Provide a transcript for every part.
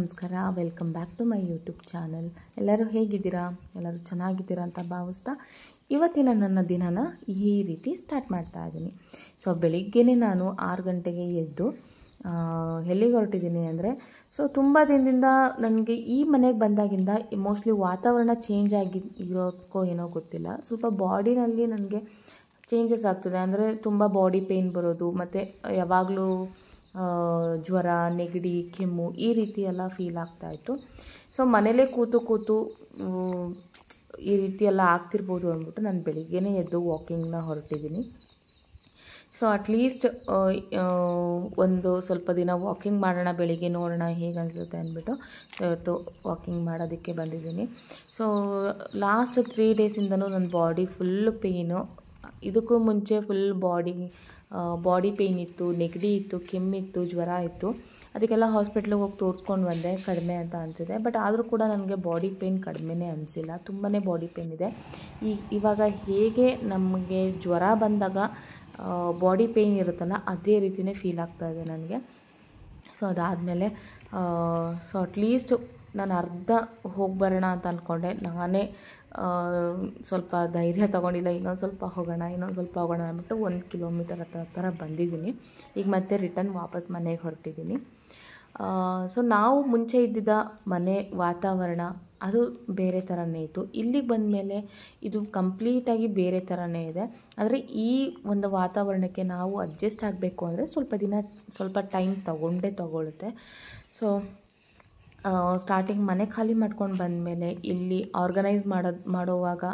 ನಮಸ್ಕಾರ, welcome back to my YouTube channel. ಎಲ್ಲರೂ ಹೇಗಿದ್ದೀರಾ? ಎಲ್ಲರೂ ಚೆನ್ನಾಗಿದ್ದೀರಾ ಅಂತ ಭಾವಿಸ್ತಾ ಇವತ್ತಿನ ನನ್ನ ದಿನನ ಈ ರೀತಿ ಸ್ಟಾರ್ಟ್ ಮಾಡ್ತಾ ಇದ್ದೀನಿ. ಸೊ ಬೆಳಿಗ್ಗೆನೇ ನಾನು 6 ಗಂಟೆಗೆ ಎದ್ದು ಎಲ್ಲಿಗೆ ಹೊರಟಿದ್ದೀನಿ ಅಂದರೆ, ತುಂಬ ದಿನದಿಂದ ನನಗೆ ಈ ಮನೆಗೆ ಬಂದಾಗಿಂದ ಮೋಸ್ಟ್ಲಿ ವಾತಾವರಣ ಚೇಂಜ್ ಇರೋದಕ್ಕೋ ಏನೋ ಗೊತ್ತಿಲ್ಲ, ಸ್ವಲ್ಪ ಬಾಡಿನಲ್ಲಿ ನನಗೆ ಚೇಂಜಸ್ ಆಗ್ತದೆ. ಅಂದರೆ ತುಂಬ ಬಾಡಿ ಪೇಯ್ನ್ ಬರೋದು, ಮತ್ತು ಯಾವಾಗಲೂ ಜ್ವರ, ನೆಗಡಿ, ಕೆಮ್ಮು ಈ ರೀತಿ ಎಲ್ಲ ಫೀಲ್ ಆಗ್ತಾಯಿತ್ತು. ಸೊ ಮನೇಲೇ ಕೂತು ಈ ರೀತಿ ಎಲ್ಲ ಆಗ್ತಿರ್ಬೋದು ಅಂದ್ಬಿಟ್ಟು ನಾನು ಬೆಳಿಗ್ಗೆನೇ ಎದ್ದು ವಾಕಿಂಗ್ನ ಹೊರಟಿದ್ದೀನಿ. ಸೊ ಅಟ್ಲೀಸ್ಟ್ ಒಂದು ಸ್ವಲ್ಪ ದಿನ ವಾಕಿಂಗ್ ಮಾಡೋಣ, ಬೆಳಿಗ್ಗೆ ನೋಡೋಣ ಹೇಗೆ ಅನಿಸುತ್ತೆ ಅಂದ್ಬಿಟ್ಟು ಇವತ್ತು ವಾಕಿಂಗ್ ಮಾಡೋದಕ್ಕೆ ಬಂದಿದ್ದೀನಿ. ಸೊ ಲಾಸ್ಟ್ 3 ಡೇಸಿಂದನೂ ನನ್ನ ಬಾಡಿ ಫುಲ್ ಪೇಯ್ನು. ಇದಕ್ಕೂ ಮುಂಚೆ ಫುಲ್ ಬಾಡಿ ಪೇಯ್ನ್ ಇತ್ತು, ನೆಗಡಿ ಇತ್ತು, ಕೆಮ್ಮಿತ್ತು, ಜ್ವರ ಇತ್ತು. ಅದಕ್ಕೆಲ್ಲ ಹಾಸ್ಪಿಟ್ಲಿಗೆ ಹೋಗಿ ತೋರಿಸ್ಕೊಂಡು ಬಂದೆ, ಕಡಿಮೆ ಅಂತ ಅನಿಸಿದೆ. ಬಟ್ ಆದರೂ ಕೂಡ ನನಗೆ ಬಾಡಿ ಪೇಯ್ನ್ ಕಡಿಮೆನೇ ಅನಿಸಿಲ್ಲ, ತುಂಬಾ ಬಾಡಿ ಪೇಯ್ನ್ ಇದೆ. ಇವಾಗ ಹೇಗೆ ನಮಗೆ ಜ್ವರ ಬಂದಾಗ ಬಾಡಿ ಪೇಯ್ನ್ ಇರುತ್ತಲ್ಲ, ಅದೇ ರೀತಿಯೇ ಫೀಲ್ ಆಗ್ತಾಯಿದೆ ನನಗೆ. ಸೊ ಅದಾದಮೇಲೆ ಅಟ್ಲೀಸ್ಟ್ ನಾನು ಅರ್ಧ ಹೋಗಿ ಬರೋಣ ಅಂತ ಅಂದ್ಕೊಂಡೆ. ನಾನೇ ಸ್ವಲ್ಪ ಧೈರ್ಯ ತೊಗೊಂಡಿಲ್ಲ, ಇನ್ನೊಂದು ಸ್ವಲ್ಪ ಹೋಗೋಣ ಅಂದ್ಬಿಟ್ಟು 1 ಕಿಲೋಮೀಟರ್ ಹತ್ರ ಬಂದಿದ್ದೀನಿ. ಈಗ ಮತ್ತೆ ರಿಟರ್ನ್ ವಾಪಸ್ ಮನೆಗೆ ಹೊರಟಿದ್ದೀನಿ. ಸೊ ನಾವು ಮುಂಚೆ ಇದ್ದಿದ್ದ ಮನೆ ವಾತಾವರಣ ಅದು ಬೇರೆ ಥರನೇ ಇತ್ತು. ಇಲ್ಲಿಗೆ ಬಂದಮೇಲೆ ಇದು ಕಂಪ್ಲೀಟಾಗಿ ಬೇರೆ ಥರನೇ ಇದೆ. ಆದರೆ ಈ ಒಂದು ವಾತಾವರಣಕ್ಕೆ ನಾವು ಅಡ್ಜಸ್ಟ್ ಆಗಬೇಕು ಅಂದರೆ ಸ್ವಲ್ಪ ಟೈಮ್ ತಗೊಳುತ್ತೆ. ಸೊ ಸ್ಟಾರ್ಟಿಂಗ್ ಮನೆ ಖಾಲಿ ಮಾಡ್ಕೊಂಡು ಬಂದಮೇಲೆ ಇಲ್ಲಿ ಆರ್ಗನೈಸ್ ಮಾಡೋವಾಗ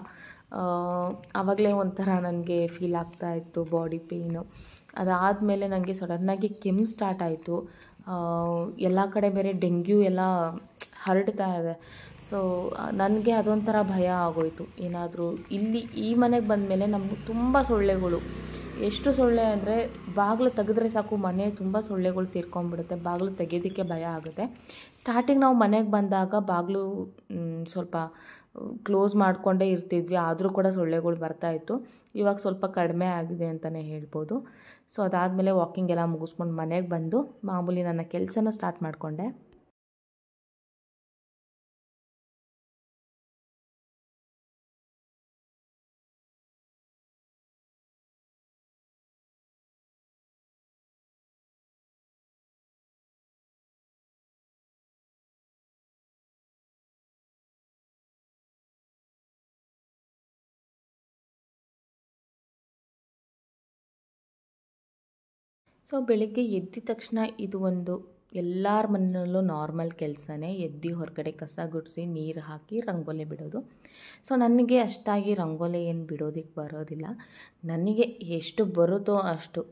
ಆವಾಗಲೇ ಒಂಥರ ನನಗೆ ಫೀಲ್ ಆಗ್ತಾಯಿತ್ತು ಬಾಡಿ ಪೇಯ್ನು. ಅದಾದಮೇಲೆ ನನಗೆ ಸಡನ್ನಾಗಿ ಕೆಮ್ಮು ಸ್ಟಾರ್ಟ್ ಆಯಿತು. ಎಲ್ಲ ಕಡೆ ಬೇರೆ ಡೆಂಗ್ಯೂ ಎಲ್ಲ ಹರಡ್ತಾ ಇದೆ. ಸೊ ನನಗೆ ಅದೊಂಥರ ಭಯ ಆಗೋಯಿತು. ಏನಾದರೂ ಈ ಮನೆಗೆ ಬಂದಮೇಲೆ ನಮಗೆ ತುಂಬ ಸೊಳ್ಳೆಗಳು, ಎಷ್ಟು ಸೊಳ್ಳೆ ಅಂದರೆ ಬಾಗಿಲು ತೆಗೆದ್ರೆ ಸಾಕು ಮನೆ ತುಂಬ ಸೊಳ್ಳೆಗಳು ಸೇರ್ಕೊಂಡ್ಬಿಡುತ್ತೆ. ಬಾಗಿಲು ತೆಗೆಯೋದಕ್ಕೆ ಭಯ ಆಗುತ್ತೆ. ಸ್ಟಾರ್ಟಿಂಗ್ ನಾವು ಮನೆಗೆ ಬಂದಾಗ ಬಾಗಿಲು ಸ್ವಲ್ಪ ಕ್ಲೋಸ್ ಮಾಡಿಕೊಂಡೇ ಇರ್ತಿದ್ವಿ, ಆದರೂ ಕೂಡ ಸೊಳ್ಳೆಗಳು ಬರ್ತಾಯಿತ್ತು. ಇವಾಗ ಸ್ವಲ್ಪ ಕಡಿಮೆ ಆಗಿದೆ ಅಂತಲೇ ಹೇಳ್ಬೋದು. ಸೊ ಅದಾದಮೇಲೆ ವಾಕಿಂಗ್ ಎಲ್ಲ ಮುಗಿಸ್ಕೊಂಡು ಮನೆಗೆ ಬಂದು ಮಾಮೂಲಿ ನನ್ನ ಕೆಲಸನ ಸ್ಟಾರ್ಟ್ ಮಾಡಿಕೊಂಡೆ. ಸೊ ಬೆಳಿಗ್ಗೆ ಎದ್ದ ತಕ್ಷಣ ಇದು ಒಂದು ಎಲ್ಲರ ಮನೆಯಲ್ಲೂ ನಾರ್ಮಲ್ ಕೆಲಸನೇ. ಎದ್ದು ಹೊರಗಡೆ ಕಸ ಗುಡಿಸಿ ನೀರು ಹಾಕಿ ರಂಗೋಲಿ ಬಿಡೋದು. ಸೊ ನನಗೆ ಅಷ್ಟಾಗಿ ರಂಗೋಲಿ ಏನು ಬಿಡೋದಕ್ಕೆ ಬರೋದಿಲ್ಲ. ನನಗೆ ಎಷ್ಟು ಬರುತ್ತೋ ಅಷ್ಟು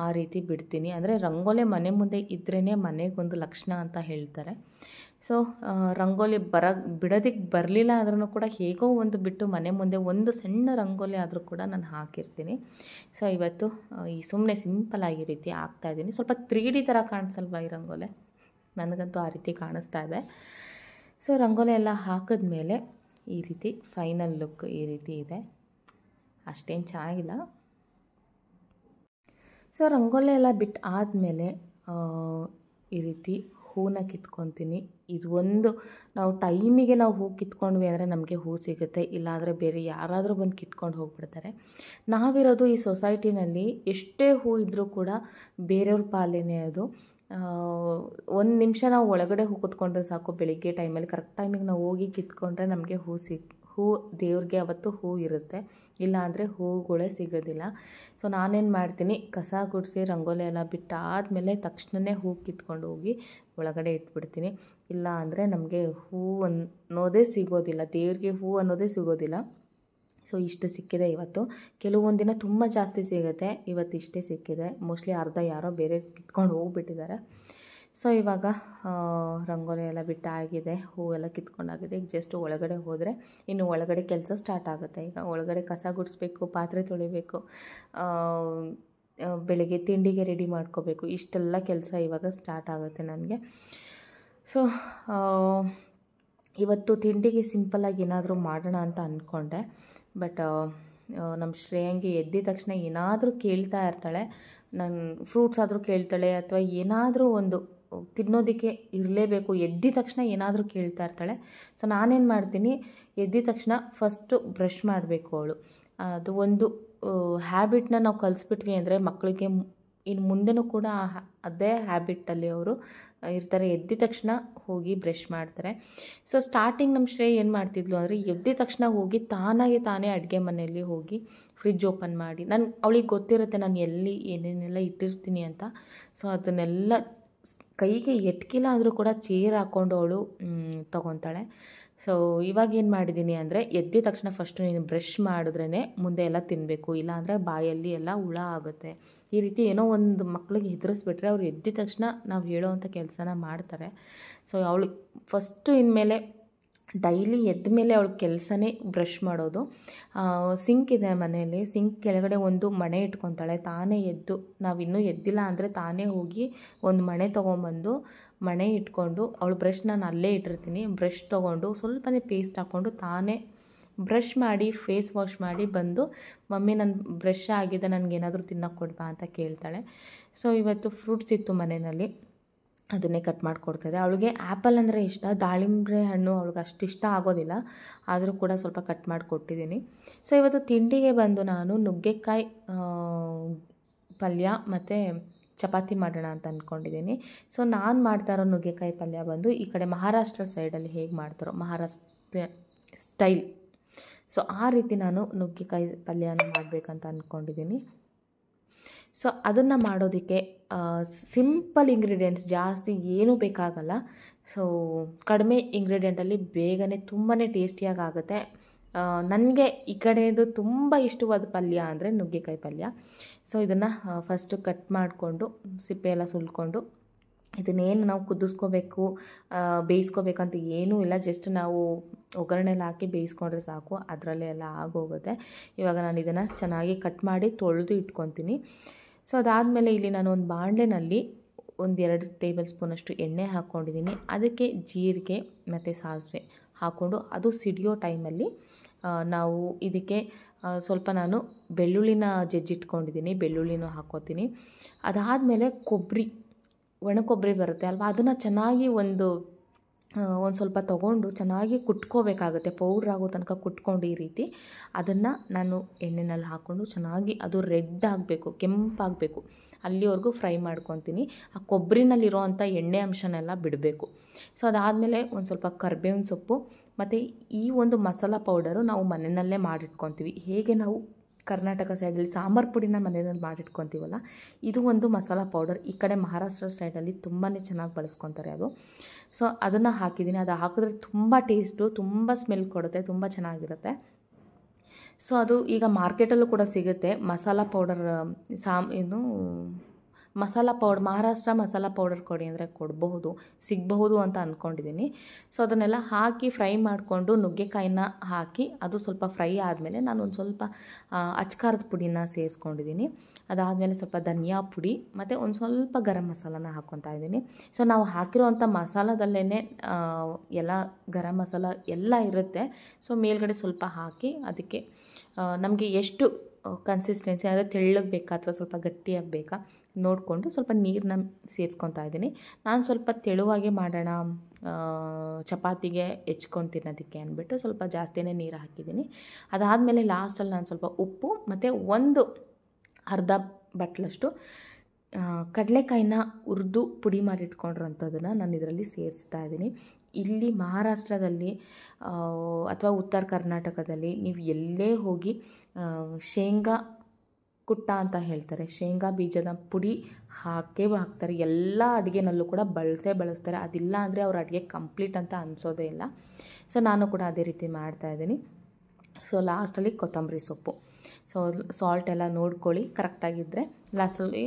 ಆ ರೀತಿ ಬಿಡ್ತೀನಿ. ಅಂದರೆ ರಂಗೋಲಿ ಮನೆ ಮುಂದೆ ಇದ್ರೇ ಮನೆಗೊಂದು ಲಕ್ಷಣ ಅಂತ ಹೇಳ್ತಾರೆ. ಸೊ ರಂಗೋಲಿ ಬಿಡೋದಕ್ಕೆ ಬರಲಿಲ್ಲ ಅಂದ್ರೂ ಕೂಡ ಹೇಗೋ ಒಂದು ಬಿಟ್ಟು ಮನೆ ಮುಂದೆ ಒಂದು ಸಣ್ಣ ರಂಗೋಲಿ ಆದರೂ ಕೂಡ ನಾನು ಹಾಕಿರ್ತೀನಿ. ಸೊ ಇವತ್ತು ಸುಮ್ಮನೆ ಸಿಂಪಲ್ಲಾಗಿ ರೀತಿ ಹಾಕ್ತಾಯಿದ್ದೀನಿ. ಸ್ವಲ್ಪ 3D ಥರ ಕಾಣಿಸಲ್ವ ಈ ರಂಗೋಲಿ? ನನಗಂತೂ ಆ ರೀತಿ ಕಾಣಿಸ್ತಾ ಇದೆ. ಸೊ ರಂಗೋಲಿ ಎಲ್ಲ ಹಾಕಿದ್ಮೇಲೆ ಈ ರೀತಿ ಫೈನಲ್ ಲುಕ್ ಈ ರೀತಿ ಇದೆ. ಅಷ್ಟೇನು ಚೆನ್ನಾಗಿಲ್ಲ. ಸೊ ರಂಗೋಲಿ ಎಲ್ಲ ಬಿಟ್ಟು ಆದಮೇಲೆ ಈ ರೀತಿ ಹೂನ ಕಿತ್ಕೊತೀನಿ. ಇದು ಒಂದು ನಾವು ಟೈಮಿಗೆ ನಾವು ಹೂ ಕಿತ್ಕೊಂಡ್ವಿ ಅಂದರೆ ನಮಗೆ ಹೂ ಸಿಗುತ್ತೆ, ಇಲ್ಲಾಂದರೆ ಬೇರೆ ಯಾರಾದರೂ ಬಂದು ಕಿತ್ಕೊಂಡು ಹೋಗ್ಬಿಡ್ತಾರೆ. ನಾವಿರೋದು ಈ ಸೊಸೈಟಿನಲ್ಲಿ ಎಷ್ಟೇ ಹೂ ಇದ್ದರೂ ಕೂಡ ಬೇರೆಯವ್ರ ಪಾಲೇನೆ ಅದು. 1 ನಿಮಿಷ ನಾವು ಒಳಗಡೆ ಹೂ ಕೂತ್ಕೊಂಡ್ರೆ ಸಾಕು, ಬೆಳಿಗ್ಗೆ ಟೈಮಲ್ಲಿ ಕರೆಕ್ಟ್ ಟೈಮಿಗೆ ನಾವು ಹೋಗಿ ಕಿತ್ಕೊಂಡ್ರೆ ನಮಗೆ ಹೂ ದೇವ್ರಿಗೆ ಅವತ್ತು ಹೂ ಇರುತ್ತೆ, ಇಲ್ಲ ಅಂದರೆ ಹೂಗಳೇ ಸಿಗೋದಿಲ್ಲ. ಸೊ ನಾನೇನು ಮಾಡ್ತೀನಿ, ಕಸ ಗುಡಿಸಿ ರಂಗೋಲಿ ಎಲ್ಲ ಬಿಟ್ಟು ಆದಮೇಲೆ ತಕ್ಷಣವೇ ಹೂ ಕಿತ್ಕೊಂಡು ಹೋಗಿ ಒಳಗಡೆ ಇಟ್ಬಿಡ್ತೀನಿ. ಇಲ್ಲ ಅಂದರೆ ನಮಗೆ ಹೂ ಅನ್ನೋದೇ ಸಿಗೋದಿಲ್ಲ, ದೇವ್ರಿಗೆ ಹೂ ಅನ್ನೋದೇ ಸಿಗೋದಿಲ್ಲ. ಸೊ ಇಷ್ಟು ಸಿಕ್ಕಿದೆ ಇವತ್ತು. ಕೆಲವೊಂದು ದಿನ ತುಂಬ ಜಾಸ್ತಿ ಸಿಗುತ್ತೆ, ಇವತ್ತು ಇಷ್ಟೇ ಸಿಕ್ಕಿದೆ. ಮೋಸ್ಟ್ಲಿ ಅರ್ಧ ಯಾರೋ ಬೇರೆ ಕಿತ್ಕೊಂಡು ಹೋಗ್ಬಿಟ್ಟಿದ್ದಾರೆ. ಸೊ ಇವಾಗ ರಂಗೋಲಿ ಎಲ್ಲ ಬಿಟ್ಟಾಗಿದೆ, ಹೂವೆಲ್ಲ ಕಿತ್ಕೊಂಡಾಗಿದೆ. ಈಗ ಜಸ್ಟ್ ಒಳಗಡೆ ಹೋದರೆ ಇನ್ನು ಒಳಗಡೆ ಕೆಲಸ ಸ್ಟಾರ್ಟ್ ಆಗುತ್ತೆ. ಈಗ ಒಳಗಡೆ ಕಸ ಗುಡಿಸ್ಬೇಕು, ಪಾತ್ರೆ ತೊಳಿಬೇಕು, ಬೆಳಗ್ಗೆ ತಿಂಡಿಗೆ ರೆಡಿ ಮಾಡ್ಕೋಬೇಕು. ಇಷ್ಟೆಲ್ಲ ಕೆಲಸ ಇವಾಗ ಸ್ಟಾರ್ಟ್ ಆಗುತ್ತೆ ನನಗೆ. ಸೊ ಇವತ್ತು ತಿಂಡಿಗೆ ಸಿಂಪಲ್ಲಾಗಿ ಏನಾದರೂ ಮಾಡೋಣ ಅಂತ ಅಂದ್ಕೊಂಡೆ. ಬಟ್ ನಮ್ಮ ಶ್ರೇಯಾಂಗಿ ಎದ್ದ ತಕ್ಷಣ ಏನಾದರೂ ಕೇಳ್ತಾ ಇರ್ತಾಳೆ. ನಾನು ಫ್ರೂಟ್ಸ್ ಆದರೂ ಕೇಳ್ತಾಳೆ, ಅಥವಾ ಏನಾದರೂ ಒಂದು ತಿನ್ನೋದಕ್ಕೆ ಇರಲೇಬೇಕು, ಎದ್ದಿದ ತಕ್ಷಣ ಏನಾದರೂ ಕೇಳ್ತಾ ಇರ್ತಾಳೆ. ಸೊ ನಾನೇನು ಮಾಡ್ತೀನಿ, ಎದ್ದಿದ ತಕ್ಷಣ ಫಸ್ಟು ಬ್ರಷ್ ಮಾಡಬೇಕು ಅವಳು. ಅದು ಒಂದು ಹ್ಯಾಬಿಟ್ನ ನಾವು ಕಲಿಸ್ಬಿಟ್ವಿ ಅಂದರೆ ಮಕ್ಕಳಿಗೆ ಇನ್ನು ಮುಂದೆನೂ ಕೂಡ ಅದೇ ಹ್ಯಾಬಿಟ್ಟಲ್ಲಿ ಅವರು ಇರ್ತಾರೆ. ಎದ್ದಿದ ತಕ್ಷಣ ಹೋಗಿ ಬ್ರಷ್ ಮಾಡ್ತಾರೆ. ಸೊ ಸ್ಟಾರ್ಟಿಂಗ್ ನಮ್ಮ ಶ್ರೇಯ ಏನು ಮಾಡ್ತಿದ್ಲು ಅಂದರೆ, ಎದ್ದಿದ ತಕ್ಷಣ ಹೋಗಿ ತಾನೇ ಅಡುಗೆ ಮನೆಯಲ್ಲಿ ಹೋಗಿ ಫ್ರಿಡ್ಜ್ ಓಪನ್ ಮಾಡಿ, ಅವಳಿಗೆ ಗೊತ್ತಿರುತ್ತೆ ನಾನು ಎಲ್ಲಿ ಏನೇನೆಲ್ಲ ಇಟ್ಟಿರ್ತೀನಿ ಅಂತ. ಸೊ ಅದನ್ನೆಲ್ಲ ಕೈಗೆ ಎಟ್ಕಿಲ್ಲ ಅಂದರೂ ಕೂಡ ಚೇರ್ ಹಾಕ್ಕೊಂಡು ಅವಳು ತೊಗೊತಾಳೆ. ಸೊ ಇವಾಗ ಏನು ಮಾಡಿದ್ದೀನಿ ಅಂದರೆ, ಎದ್ದಿದ ತಕ್ಷಣ ಫಸ್ಟು ನೀನು ಬ್ರಷ್ ಮಾಡಿದ್ರೇ ಮುಂದೆ ಎಲ್ಲ ತಿನ್ನಬೇಕು, ಇಲ್ಲಾಂದರೆ ಬಾಯಲ್ಲಿ ಎಲ್ಲ ಹುಳ ಆಗುತ್ತೆ. ಈ ರೀತಿ ಏನೋ ಒಂದು ಮಕ್ಕಳಿಗೆ ಹೆದರಿಸ್ಬಿಟ್ರೆ ಅವ್ರು ಎದ್ದಿದ ತಕ್ಷಣ ನಾವು ಹೇಳೋವಂಥ ಕೆಲಸನ ಮಾಡ್ತಾರೆ. ಸೊ ಅವಳು ಫಸ್ಟು ಇನ್ಮೇಲೆ ಡೈಲಿ ಎದ್ದ ಮೇಲೆ ಅವಳ ಕೆಲಸನೇ ಬ್ರಷ್ ಮಾಡೋದು. ಸಿಂಕ್ ಇದೆ ಮನೆಯಲ್ಲಿ, ಸಿಂಕ್ ಕೆಳಗಡೆ ಒಂದು ಮಣೆ ಇಟ್ಕೊತಾಳೆ. ತಾನೇ ಎದ್ದು, ನಾವಿನ್ನೂ ಎದ್ದಿಲ್ಲ ಅಂದರೆ ತಾನೇ ಹೋಗಿ ಒಂದು ಮಣೆ ತೊಗೊಂಬಂದು ಮಣೆ ಇಟ್ಕೊಂಡು, ಅವಳು ಬ್ರಷ್ ನಾನು ಅಲ್ಲೇ ಇಟ್ಟಿರ್ತೀನಿ, ಬ್ರಷ್ ತೊಗೊಂಡು ಸ್ವಲ್ಪನೇ ಪೇಸ್ಟ್ ಹಾಕ್ಕೊಂಡು ತಾನೇ ಬ್ರಷ್ ಮಾಡಿ ಫೇಸ್ ವಾಶ್ ಮಾಡಿ ಬಂದು, ಮಮ್ಮಿ ನನ್ನ ಬ್ರಷ್ ಆಗಿದೆ, ನನಗೇನಾದರೂ ತಿನ್ನೋಕೆ ಕೊಡ್ಬಾ ಅಂತ ಕೇಳ್ತಾಳೆ. ಸೊ ಇವತ್ತು ಫ್ರೂಟ್ಸ್ ಇತ್ತು ಮನೆಯಲ್ಲಿ, ಅದನ್ನೇ ಕಟ್ ಮಾಡಿಕೊಡ್ತಾಯಿದ್ದೆ. ಅವಳಿಗೆ ಆ್ಯಪಲ್ ಅಂದರೆ ಇಷ್ಟ, ದಾಳಿಂಬೆ ಹಣ್ಣು ಅವಳಿಗೆ ಅಷ್ಟು ಇಷ್ಟ ಆಗೋದಿಲ್ಲ, ಆದರೂ ಕೂಡ ಸ್ವಲ್ಪ ಕಟ್ ಮಾಡಿ ಕೊಟ್ಟಿದ್ದೀನಿ. ಸೊ ಇವತ್ತು ತಿಂಡಿಗೆ ಬಂದು ನಾನು ನುಗ್ಗೆಕಾಯಿ ಪಲ್ಯ ಮತ್ತು ಚಪಾತಿ ಮಾಡೋಣ ಅಂತ ಅಂದ್ಕೊಂಡಿದ್ದೀನಿ. ಸೊ ನಾನು ಮಾಡ್ತಾ ಇರೋ ನುಗ್ಗೆಕಾಯಿ ಪಲ್ಯ ಬಂದು ಈ ಕಡೆ ಮಹಾರಾಷ್ಟ್ರ ಸೈಡಲ್ಲಿ ಹೇಗೆ ಮಾಡ್ತಾರೋ ಮಹಾರಾಷ್ಟ್ರ ಸ್ಟೈಲ್. ಸೊ ಆ ರೀತಿ ನಾನು ನುಗ್ಗೆಕಾಯಿ ಪಲ್ಯನ ಮಾಡಬೇಕಂತ ಅಂದ್ಕೊಂಡಿದ್ದೀನಿ. ಸೊ ಅದನ್ನು ಮಾಡೋದಕ್ಕೆ ಸಿಂಪಲ್ ಇಂಗ್ರೀಡಿಯೆಂಟ್ಸ್, ಜಾಸ್ತಿ ಏನೂ ಬೇಕಾಗಲ್ಲ. ಸೊ ಕಡಿಮೆ ಇಂಗ್ರೀಡಿಯೆಂಟಲ್ಲಿ ಬೇಗನೆ ತುಂಬಾ ಟೇಸ್ಟಿಯಾಗಿ ಆಗುತ್ತೆ. ನನಗೆ ಈ ಕಡೆಯದು ತುಂಬ ಇಷ್ಟವಾದ ಪಲ್ಯ ಅಂದರೆ ನುಗ್ಗೆಕಾಯಿ ಪಲ್ಯ. ಸೊ ಇದನ್ನು ಫಸ್ಟು ಕಟ್ ಮಾಡಿಕೊಂಡು ಸಿಪ್ಪೆ ಎಲ್ಲ ಸುಲ್ಕೊಂಡು, ಇದನ್ನೇನು ನಾವು ಕುದಿಸ್ಕೋಬೇಕು ಬೇಯಿಸ್ಕೋಬೇಕಂತ ಏನೂ ಇಲ್ಲ, ಜಸ್ಟ್ ನಾವು ಒಗ್ಗರಣೆಲಿ ಹಾಕಿ ಬೇಯಿಸ್ಕೊಂಡ್ರೆ ಸಾಕು, ಅದರಲ್ಲೇ ಎಲ್ಲ ಆಗೋಗುತ್ತೆ. ಇವಾಗ ನಾನು ಇದನ್ನು ಚೆನ್ನಾಗಿ ಕಟ್ ಮಾಡಿ ತೊಳೆದು ಇಟ್ಕೊತೀನಿ. ಸೊ ಅದಾದಮೇಲೆ ಇಲ್ಲಿ ನಾನು ಒಂದು ಬಾಣಲೆನಲ್ಲಿ 1-2 ಟೇಬಲ್ ಸ್ಪೂನಷ್ಟು ಎಣ್ಣೆ ಹಾಕ್ಕೊಂಡಿದ್ದೀನಿ. ಅದಕ್ಕೆ ಜೀರಿಗೆ ಮತ್ತು ಸಾಸಿವೆ ಹಾಕ್ಕೊಂಡು ಅದು ಸಿಡಿಯೋ ಟೈಮಲ್ಲಿ ನಾವು ಇದಕ್ಕೆ ಸ್ವಲ್ಪ ನಾನು ಬೆಳ್ಳುಳ್ಳಿನ ಜಜ್ಜಿಟ್ಕೊಂಡಿದ್ದೀನಿ, ಬೆಳ್ಳುಳ್ಳಿನೂ ಹಾಕ್ಕೋತೀನಿ. ಅದಾದಮೇಲೆ ಒಣ ಕೊಬ್ಬರಿ ಬರುತ್ತೆ ಅಲ್ವಾ, ಅದನ್ನು ಚೆನ್ನಾಗಿ ಒಂದು ಸ್ವಲ್ಪ ತೊಗೊಂಡು ಚೆನ್ನಾಗಿ ಕುಟ್ಕೋಬೇಕಾಗುತ್ತೆ, ಪೌಡ್ರ್ ಆಗೋ ತನಕ ಕುಟ್ಕೊಂಡು ಈ ರೀತಿ ಅದನ್ನು ನಾನು ಎಣ್ಣೆನಲ್ಲಿ ಹಾಕ್ಕೊಂಡು ಚೆನ್ನಾಗಿ ಅದು ರೆಡ್ ಆಗಬೇಕು, ಕೆಂಪಾಗಬೇಕು, ಅಲ್ಲಿವರೆಗೂ ಫ್ರೈ ಮಾಡ್ಕೊತೀನಿ. ಆ ಕೊಬ್ಬರಿನಲ್ಲಿರೋ ಅಂಥ ಎಣ್ಣೆ ಅಂಶನೆಲ್ಲ ಬಿಡಬೇಕು. ಸೊ ಅದಾದಮೇಲೆ ಒಂದು ಸ್ವಲ್ಪ ಕರಿಬೇವಿನ ಸೊಪ್ಪು ಮತ್ತು ಈ ಒಂದು ಮಸಾಲ ಪೌಡರು ನಾವು ಮನೆಯಲ್ಲೇ ಮಾಡಿಟ್ಕೊತೀವಿ. ಹೇಗೆ ನಾವು ಕರ್ನಾಟಕ ಸೈಡಲ್ಲಿ ಸಾಂಬಾರು ಪುಡಿನ ಮನೆಯಲ್ಲಿ ಮಾಡಿಟ್ಕೊತೀವಲ್ಲ, ಇದು ಒಂದು ಮಸಾಲ ಪೌಡರ್ ಈ ಕಡೆ ಮಹಾರಾಷ್ಟ್ರ ಸೈಡಲ್ಲಿ ತುಂಬಾ ಚೆನ್ನಾಗಿ ಬಳಸ್ಕೊತಾರೆ ಅದು. ಸೊ ಅದನ್ನು ಹಾಕಿದ್ದೀನಿ. ಅದು ಹಾಕಿದ್ರೆ ತುಂಬ ಟೇಸ್ಟು, ತುಂಬ ಸ್ಮೆಲ್ ಕೊಡುತ್ತೆ, ತುಂಬ ಚೆನ್ನಾಗಿರುತ್ತೆ. ಸೊ ಅದು ಈಗ ಮಾರ್ಕೆಟಲ್ಲೂ ಕೂಡ ಸಿಗುತ್ತೆ ಮಸಾಲ ಪೌಡರ್, ಮಹಾರಾಷ್ಟ್ರ ಮಸಾಲ ಪೌಡರ್ ಕೊಡಿ ಅಂದರೆ ಸಿಗಬಹುದು ಅಂತ ಅಂದ್ಕೊಂಡಿದ್ದೀನಿ. ಸೊ ಅದನ್ನೆಲ್ಲ ಹಾಕಿ ಫ್ರೈ ಮಾಡಿಕೊಂಡು ನುಗ್ಗೆಕಾಯಿನ ಹಾಕಿ ಅದು ಸ್ವಲ್ಪ ಫ್ರೈ ಆದಮೇಲೆ ನಾನು ಒಂದು ಸ್ವಲ್ಪ ಅಚ್ಕಾರದ ಪುಡಿನ ಸೇರಿಸ್ಕೊಂಡಿದ್ದೀನಿ. ಅದಾದಮೇಲೆ ಸ್ವಲ್ಪ ಧನಿಯಾ ಪುಡಿ ಮತ್ತು ಒಂದು ಸ್ವಲ್ಪ ಗರಂ ಮಸಾಲಾನ ಹಾಕ್ಕೊತಾ ಇದ್ದೀನಿ. ಸೊ ನಾವು ಹಾಕಿರೋವಂಥ ಮಸಾಲದಲ್ಲೇ ಎಲ್ಲ ಗರಂ ಮಸಾಲ ಎಲ್ಲ ಇರುತ್ತೆ. ಸೊ ಮೇಲ್ಗಡೆ ಸ್ವಲ್ಪ ಹಾಕಿ ಅದಕ್ಕೆ ನಮಗೆ ಎಷ್ಟು ಕನ್ಸಿಸ್ಟೆನ್ಸಿ ಅಂದರೆ ತೆಳ್ಳಗೆ ಬೇಕಾ ಅಥವಾ ಸ್ವಲ್ಪ ಗಟ್ಟಿಯಾಗಿ ಬೇಕಾ ನೋಡಿಕೊಂಡು ಸ್ವಲ್ಪ ನೀರನ್ನ ಸೇರಿಸ್ಕೊತಾ ಇದ್ದೀನಿ. ನಾನು ಸ್ವಲ್ಪ ತೆಳುವಾಗೆ ಮಾಡೋಣ ಚಪಾತಿಗೆ ಹೆಚ್ಕೊಂಡು ತಿನ್ನೋದಕ್ಕೆ ಅಂದ್ಬಿಟ್ಟು ಸ್ವಲ್ಪ ಜಾಸ್ತಿನೇ ನೀರು ಹಾಕಿದ್ದೀನಿ. ಅದಾದಮೇಲೆ ಲಾಸ್ಟಲ್ಲಿ ನಾನು ಸ್ವಲ್ಪ ಉಪ್ಪು ಮತ್ತು ಒಂದು ಅರ್ಧ ಬಟ್ಲಷ್ಟು ಕಡಲೆಕಾಯಿನ ಹುರಿದು ಪುಡಿ ಮಾಡಿಟ್ಕೊಂಡಿರೋಂಥದ್ದನ್ನು ನಾನು ಇದರಲ್ಲಿ ಸೇರಿಸ್ತಾ ಇದ್ದೀನಿ. ಇಲ್ಲಿ ಮಹಾರಾಷ್ಟ್ರದಲ್ಲಿ ಅಥವಾ ಉತ್ತರ ಕರ್ನಾಟಕದಲ್ಲಿ ನೀವು ಎಲ್ಲೇ ಹೋಗಿ ಶೇಂಗಾ ಕುಟ್ಟ ಅಂತ ಹೇಳ್ತಾರೆ, ಶೇಂಗಾ ಬೀಜದ ಪುಡಿ ಹಾಕ್ತಾರೆ. ಎಲ್ಲ ಅಡುಗೆನಲ್ಲೂ ಕೂಡ ಬಳಸ್ತಾರೆ. ಅದಿಲ್ಲ ಅಂದರೆ ಅವ್ರ ಅಡುಗೆ ಕಂಪ್ಲೀಟ್ ಅಂತ ಅನಿಸೋದೇ ಇಲ್ಲ. ಸೊ ನಾನು ಕೂಡ ಅದೇ ರೀತಿ ಮಾಡ್ತಾಯಿದ್ದೀನಿ. ಸೊ ಲಾಸ್ಟಲ್ಲಿ ಕೊತ್ತಂಬರಿ ಸೊಪ್ಪು, ಸೊ ಸಾಲ್ಟ್ ಎಲ್ಲ ನೋಡ್ಕೊಳ್ಳಿ ಕರೆಕ್ಟಾಗಿದ್ದರೆ ಲಾಸ್ಟಲ್ಲಿ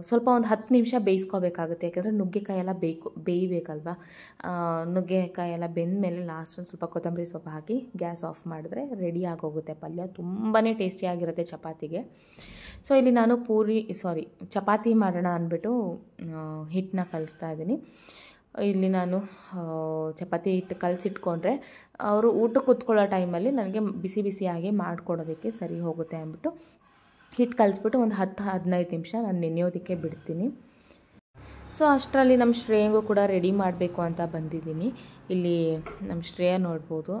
ಸ್ವಲ್ಪ ಒಂದು 10 ನಿಮಿಷ ಬೇಯಿಸ್ಕೋಬೇಕಾಗುತ್ತೆ. ಯಾಕೆಂದರೆ ನುಗ್ಗೆಕಾಯಿ ಎಲ್ಲ ಬೇಯಬೇಕಲ್ವ. ನುಗ್ಗೆಕಾಯಿ ಎಲ್ಲ ಬೆಂದಮೇಲೆ ಲಾಸ್ಟಲ್ಲಿ ಸ್ವಲ್ಪ ಕೊತ್ತಂಬರಿ ಸೊಪ್ಪು ಹಾಕಿ ಗ್ಯಾಸ್ ಆಫ್ ಮಾಡಿದ್ರೆ ರೆಡಿ ಆಗೋಗುತ್ತೆ ಪಲ್ಯ. ತುಂಬಾ ಟೇಸ್ಟಿಯಾಗಿರುತ್ತೆ ಚಪಾತಿಗೆ. ಸೊ ಇಲ್ಲಿ ನಾನು ಚಪಾತಿ ಮಾಡೋಣ ಅಂದ್ಬಿಟ್ಟು ಹಿಟ್ಟನ್ನ ಕಲಿಸ್ತಾ ಇದ್ದೀನಿ. ಇಲ್ಲಿ ನಾನು ಚಪಾತಿ ಹಿಟ್ಟು ಕಲಸಿಟ್ಕೊಂಡ್ರೆ ಅವರು ಊಟಕ್ಕೆ ಕೂತ್ಕೊಳ್ಳೋ ಟೈಮಲ್ಲಿ ನನಗೆ ಬಿಸಿ ಬಿಸಿಯಾಗಿ ಮಾಡಿಕೊಡೋದಕ್ಕೆ ಸರಿ ಹೋಗುತ್ತೆ ಅಂದ್ಬಿಟ್ಟು ಹಿಟ್ಟು ಕಲಿಸ್ಬಿಟ್ಟು ಒಂದು 10-15 ನಿಮಿಷ ನಾನು ನೆನೆಯೋದಕ್ಕೆ ಬಿಡ್ತೀನಿ. ಸೊ ಅಷ್ಟರಲ್ಲಿ ನಮ್ಮ ಶ್ರೇಯಂಗೂ ಕೂಡ ರೆಡಿ ಮಾಡಬೇಕು ಅಂತ ಬಂದಿದ್ದೀನಿ. ಇಲ್ಲಿ ನಮ್ಮ ಶ್ರೇಯ ನೋಡ್ಬೋದು,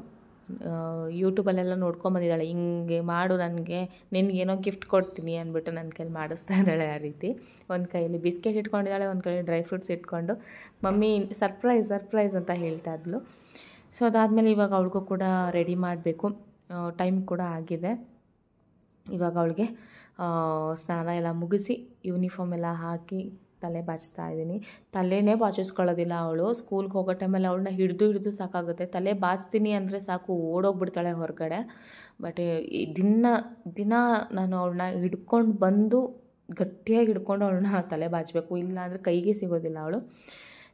ಯೂಟ್ಯೂಬಲ್ಲೆಲ್ಲ ನೋಡ್ಕೊಂಬಂದಿದ್ದಾಳೆ, ಹಿಂಗೆ ಮಾಡು ನನಗೆ ನಿನಗೇನೋ ಗಿಫ್ಟ್ ಕೊಡ್ತೀನಿ ಅಂದ್ಬಿಟ್ಟು ನನ್ನ ಕೈಲಿ ಮಾಡಿಸ್ತಾ ಇದ್ದಾಳೆ. ಆ ರೀತಿ ಒಂದು ಕೈಯಲ್ಲಿ ಬಿಸ್ಕೆಟ್ ಇಟ್ಕೊಂಡಿದ್ದಾಳೆ, ಒಂದು ಕೈಯಲ್ಲಿ ಡ್ರೈ ಫ್ರೂಟ್ಸ್ ಇಟ್ಕೊಂಡು ಮಮ್ಮಿ ಸರ್ಪ್ರೈಸ್ ಅಂತ ಹೇಳ್ತಾ ಇದ್ಲು. ಸೊ ಅದಾದಮೇಲೆ ಇವಾಗ ಅವಳಿಗೂ ಕೂಡ ರೆಡಿ ಮಾಡಬೇಕು, ಟೈಮ್ ಕೂಡ ಆಗಿದೆ. ಇವಾಗ ಅವಳಿಗೆ ಸ್ನಾನ ಎಲ್ಲ ಮುಗಿಸಿ ಯೂನಿಫಾರ್ಮ್ ಎಲ್ಲ ಹಾಕಿ ತಲೆ ಬಾಚ್ತಾ ಇದ್ದೀನಿ. ತಲೆನೇ ಬಾಚಿಸ್ಕೊಳ್ಳೋದಿಲ್ಲ ಅವಳು. ಸ್ಕೂಲ್ಗೆ ಹೋಗೋ ಟೈಮಲ್ಲಿ ಅವಳನ್ನ ಹಿಡಿದು ಸಾಕಾಗುತ್ತೆ. ತಲೆ ಬಾಚ್ತೀನಿ ಅಂದರೆ ಸಾಕು, ಓಡೋಗ್ಬಿಡ್ತಾಳೆ ಹೊರಗಡೆ. ಬಟ್ ದಿನ ನಾನು ಅವಳನ್ನ ಹಿಡ್ಕೊಂಡು ಬಂದು ಗಟ್ಟಿಯಾಗಿ ಹಿಡ್ಕೊಂಡು ಅವಳನ್ನ ತಲೆ ಬಾಚಬೇಕು, ಇಲ್ಲ ಅಂದರೆ ಕೈಗೆ ಸಿಗೋದಿಲ್ಲ ಅವಳು.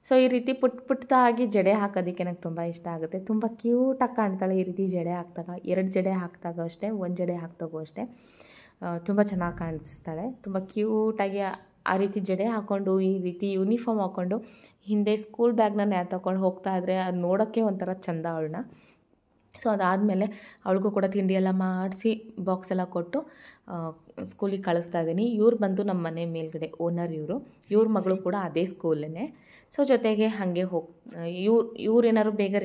ಸೊ ಈ ರೀತಿ ಪುಟ್ಟದಾಗಿ ಜಡೆ ಹಾಕೋದಕ್ಕೆ ನನಗೆ ತುಂಬ ಇಷ್ಟ ಆಗುತ್ತೆ. ತುಂಬ ಕ್ಯೂಟಾಗಿ ಕಾಣ್ತಾಳೆ ಈ ರೀತಿ ಜಡೆ ಹಾಕ್ದಾಗ. 2 ಜಡೆ ಹಾಕಿದಾಗ ಅಷ್ಟೇ, 1 ಜಡೆ ಹಾಕ್ದಾಗೂ ಅಷ್ಟೇ ತುಂಬ ಚೆನ್ನಾಗಿ ಕಾಣಿಸ್ತಾಳೆ. ತುಂಬ ಕ್ಯೂಟಾಗಿ ಆ ರೀತಿ ಜಡೆ ಹಾಕ್ಕೊಂಡು ಈ ರೀತಿ ಯೂನಿಫಾರ್ಮ್ ಹಾಕ್ಕೊಂಡು ಹಿಂದೆ ಸ್ಕೂಲ್ ಬ್ಯಾಗ್ನ ತಗೊಂಡು ಹೋಗ್ತಾ ಇದ್ರೆ ಅದು ನೋಡೋಕ್ಕೆ ಒಂಥರ ಚೆಂದ ಅವಳನ್ನ. ಸೊ ಅದಾದಮೇಲೆ ಅವಳಿಗೂ ಕೂಡ ತಿಂಡಿ ಎಲ್ಲ ಮಾಡಿಸಿ ಬಾಕ್ಸ್ ಎಲ್ಲ ಕೊಟ್ಟು ಸ್ಕೂಲಿಗೆ ಕಳಿಸ್ತಾ ಇದ್ದೀನಿ. ಇವ್ರು ಬಂದು ನಮ್ಮ ಮನೆ ಮೇಲ್ಗಡೆ ಓನರ್, ಇವ್ರ ಮಗಳು ಕೂಡ ಅದೇ ಸ್ಕೂಲೇ. ಸೊ ಜೊತೆಗೆ ಹಾಗೆ ಇವ್ರೇನಾದ್ರು ಬೇಗ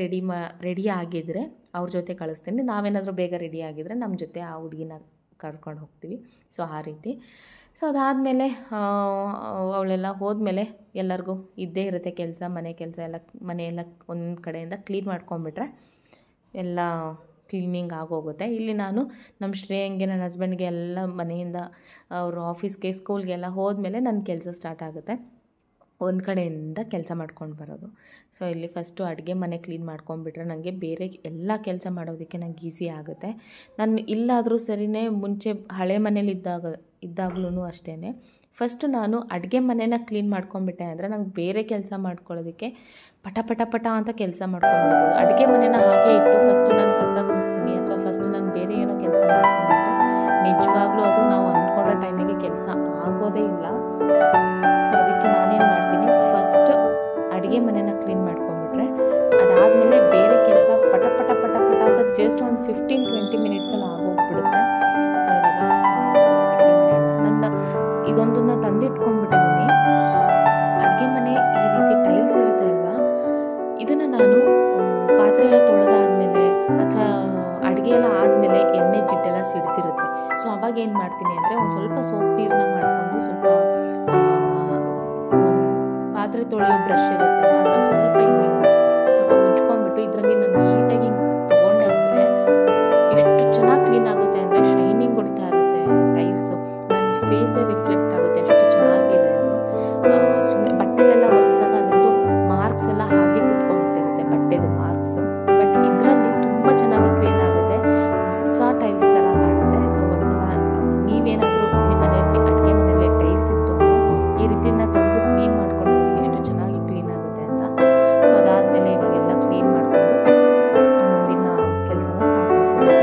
ರೆಡಿ ಆಗಿದ್ದರೆ ಅವ್ರ ಜೊತೆ ಕಳಿಸ್ತೀನಿ, ನಾವೇನಾದರೂ ಬೇಗ ರೆಡಿ ಆಗಿದ್ದರೆ ನಮ್ಮ ಜೊತೆ ಆ ಹುಡುಗಿನ ಕರ್ಕೊಂಡು ಹೋಗ್ತೀವಿ. ಸೊ ಆ ರೀತಿ. ಸೊ ಅದಾದಮೇಲೆ ಅವಳೆಲ್ಲ ಹೋದ್ಮೇಲೆ ಎಲ್ಲರಿಗೂ ಇದ್ದೇ ಇರುತ್ತೆ ಕೆಲಸ, ಮನೆಯೆಲ್ಲ ಒಂದು ಕಡೆಯಿಂದ ಕ್ಲೀನ್ ಮಾಡ್ಕೊಂಬಿಟ್ರೆ ಎಲ್ಲ ಕ್ಲೀನಿಂಗ್ ಆಗೋಗುತ್ತೆ. ಇಲ್ಲಿ ನಾನು ನಮ್ಮ ಶ್ರೇಯಂಗೆ, ನನ್ನ ಹಸ್ಬೆಂಡ್ಗೆ ಎಲ್ಲ ಮನೆಯಿಂದ ಅವರು ಆಫೀಸ್ಗೆ ಸ್ಕೂಲ್ಗೆಲ್ಲ ಹೋದ್ಮೇಲೆ ನನ್ನ ಕೆಲಸ ಸ್ಟಾರ್ಟ್ ಆಗುತ್ತೆ. ಒಂದು ಕಡೆಯಿಂದ ಕೆಲಸ ಮಾಡ್ಕೊಂಡು ಬರೋದು. ಸೊ ಇಲ್ಲಿ ಫಸ್ಟು ಅಡುಗೆ ಮನೆ ಕ್ಲೀನ್ ಮಾಡ್ಕೊಂಡ್ಬಿಟ್ರೆ ನನಗೆ ಬೇರೆ ಎಲ್ಲ ಕೆಲಸ ಮಾಡೋದಕ್ಕೆ ನಂಗೆ ಈಸಿ ಆಗುತ್ತೆ. ನಾನು ಇಲ್ಲಾದರೂ ಸರಿಯೇ ಮುಂಚೆ ಹಳೆ ಮನೇಲಿ ಇದ್ದಾಗಲೂ ಅಷ್ಟೇ, ಫಸ್ಟು ನಾನು ಅಡುಗೆ ಮನೆನ ಕ್ಲೀನ್ ಮಾಡ್ಕೊಂಡ್ಬಿಟ್ಟೆ ಅಂದರೆ ನಂಗೆ ಬೇರೆ ಕೆಲಸ ಮಾಡ್ಕೊಳ್ಳೋದಕ್ಕೆ ಪಟ ಅಂತ ಕೆಲಸ ಮಾಡ್ಕೊಂಡ್ಬಿಡ್ಬೋದು. ಅಡುಗೆ ಮನೆನ ಹಾಗೆ ಇಟ್ಟು ಫಸ್ಟು ನಾನು ಕಸ ಗುಡಿಸ್ತೀನಿ ಅಥವಾ ಫಸ್ಟು ನಾನು ಬೇರೆ ಏನೋ ಕೆಲಸ ಮಾಡ್ತೀನಿ ಅಂದರೆ ನಿಜವಾಗ್ಲೂ ಅದು ನಾವು ಅಂದ್ಕೊಂಡ ಟೈಮಿಗೆ ಕೆಲಸ ಆಗೋದೇ ಇಲ್ಲ. ಸೊ ಅದಕ್ಕೆ ನಾನೇನು ಮಾಡ್ತೀನಿ, ಫಸ್ಟ್ ಅಡುಗೆ ಮನೆನ ಕ್ಲೀನ್ ಮಾಡ್ಕೊಂಡ್ಬಿಟ್ರೆ ಅದಾದಮೇಲೆ ಬೇರೆ ಕೆಲಸ ಪಟ ಅಂತ ಜಸ್ಟ್ ಒಂದು 15-20 ಮಿನಿಟ್ಸಲ್ಲಿ ಆಗೋಗ್ಬಿಡುತ್ತೆ. ಸೊ ಇವಾಗ ಅಡುಗೆ ಮನೆಯಲ್ಲ ಇದೊಂದನ್ನು ತಂದಿಟ್ಕೊಂಡ್ಬಿಟ್ಟಿದ್ದೀನಿ. ಅಡುಗೆ ಮನೆ ಈ ರೀತಿ ಟೈಲ್ಸ್ ಇರುತ್ತೆ ಅಲ್ವಾ, ಇದನ್ನು ನಾನು ಪಾತ್ರೆ ಎಲ್ಲ ತೊಳೆದಾದ್ಮೇಲೆ ಅಥವಾ ಅಡುಗೆ ಎಲ್ಲ ಆದಮೇಲೆ ಎಣ್ಣೆ ಜಿಡ್ಡೆಲ್ಲ ಸಿಡ್ತಿರುತ್ತೆ. ಸೊ ಅವಾಗ ಏನು ಮಾಡ್ತೀನಿ ಅಂದರೆ ಒಂದು ಸ್ವಲ್ಪ ಸೋಪ್ ನೀರನ್ನ ಮಾಡಿಕೊಂಡು ಸ್ವಲ್ಪ ಪಾತ್ರೆ ತೊಳೆಯೋ ಬ್ರಷ್ ಇರುತ್ತೆ ಅದನ್ನು ಸ್ವಲ್ಪ ಉಜ್ಕೊಂಡ್ಬಿಟ್ಟು ಇದರಲ್ಲಿ ನಾನು ನೀಟಾಗಿ ತೊಗೊಂಡೆ ಅಂದರೆ ಎಷ್ಟು ಚೆನ್ನಾಗಿ ಕ್ಲೀನ್ ಆಗುತ್ತೆ ಅಂದರೆ ಶೈನಿಂಗ್ ಹೊಡಿತಾ ಇರುತ್ತೆ ಟೈಲ್ಸು, ನನ್ನ ಫೇಸೇ ರಿಫ್ಲೆಕ್ಟ್ ಆಗುತ್ತೆ, ಅಷ್ಟು ಚೆನ್ನಾಗಿದೆ ಅದು. ಸುಮ್ಮನೆ ಬಟ್ಟೆಲೆಲ್ಲ ಒರೆಸಿದಾಗ ಅದರದ್ದು ಮಾರ್ಕ್ಸ್ ಎಲ್ಲ ಹಾಗೆ ಕೂತ್ಕೊಂಡ್ಬಿಟ್ಟಿರುತ್ತೆ, ಬಟ್ಟೆದು ಮಾರ್ಕ್ಸು. ಬಟ್ ಇದರಲ್ಲಿ ತುಂಬ ಚೆನ್ನಾಗಿ ಕ್ಲೀನ್ ಆಗುತ್ತೆ, ಹೊಸ ಟೈಲ್ಸ್ ಥರ ಕಾಣುತ್ತೆ. ಸೊ ಒಂದ್ಸಲ ನೀವೇನಾದರೂ ನಿಮ್ಮ ಮನೆಯಲ್ಲಿ ಅಡುಗೆ ಮನೆಯಲ್ಲಿ ಟೈಲ್ಸ್ ಇತ್ತು ಅಂದರೆ ಈ ರೀತಿನ ತಂದು ಕ್ಲೀನ್ ಮಾಡ್ಕೊಂಡು ನೋಡಿ ಎಷ್ಟು ಚೆನ್ನಾಗಿ ಕ್ಲೀನ್ ಆಗುತ್ತೆ ಅಂತ. ಸೊ ಅದಾದಮೇಲೆ ಇವಾಗೆಲ್ಲ ಕ್ಲೀನ್ ಮಾಡಿಕೊಂಡು ಮುಂದಿನ ಕೆಲಸನ ಸ್ಟಾರ್ಟ್ ಮಾಡ್ಕೊಂಡು